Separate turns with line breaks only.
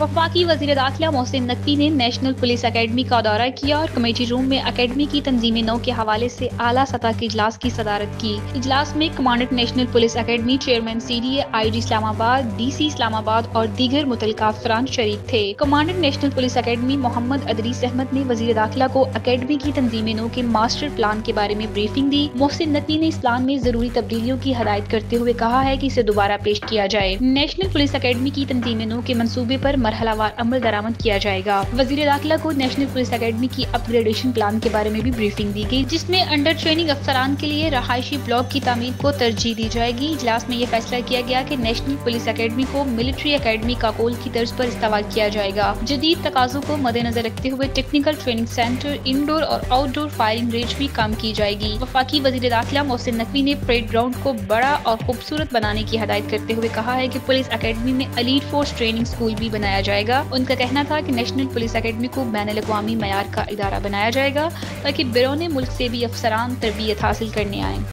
वफाकी वज़ीर दाखिला मोहसिन नकवी ने नेशनल पुलिस अकेडमी का दौरा किया और कमेटी रूम में अकेडमी की तंजीमी नौ के हवाले से आला सतह के इजलास की सदारत की। इजलास में commandant national police academy, chairman CDA, IG Islamabad, DC Islamabad और दीगर मुतल्लिका अफसरान शरीक थे। Commandant national police academy Mohammad Idrees Ahmed ने वज़ीर दाखिला को अकेडमी की तंजीमी नौ के मास्टर प्लान के बारे में ब्रीफिंग दी। मोहसिन नकवी ने इस प्लान में जरूरी तब्दीलियों की हदायत करते हुए कहा है कि इसे दोबारा पेश किया जाए। नेशनल पुलिस अकेडमी की तंजीमी नौ के मंसूबे पर मरहलावार अमल दरामद किया जाएगा। वज़ीर दाखिला को नेशनल पुलिस अकेडमी की अपग्रेडेशन प्लान के बारे में भी ब्रीफिंग दी गई, जिसमें अंडर ट्रेनिंग अफसरान के लिए रहायशी ब्लॉक की तामीर को तरजीह दी जाएगी। इजलास में यह फैसला किया गया कि नेशनल पुलिस अकेडमी को मिलिट्री अकेडमी काकोल की तर्ज पर इस्तेमाल किया जाएगा। जदीद तकाज़ों को मद्देनजर रखते हुए टेक्निकल ट्रेनिंग सेंटर, इंडोर और आउटडोर फायरिंग रेंज भी काम की जाएगी। वफाकी वज़ीर दाखिला मोहसिन नकवी ने परेड ग्राउंड को बड़ा और खूबसूरत बनाने की हदायत करते हुए कहा है कि पुलिस अकेडमी में एलीट फोर्स ट्रेनिंग स्कूल भी बनाया जाएगा। उनका कहना था कि नेशनल पुलिस अकेडमी को बैनुल-अक़वामी मयार का इदारा बनाया जाएगा ताकि बैरून मुल्क से भी अफसरान तरबियत हासिल करने आएं।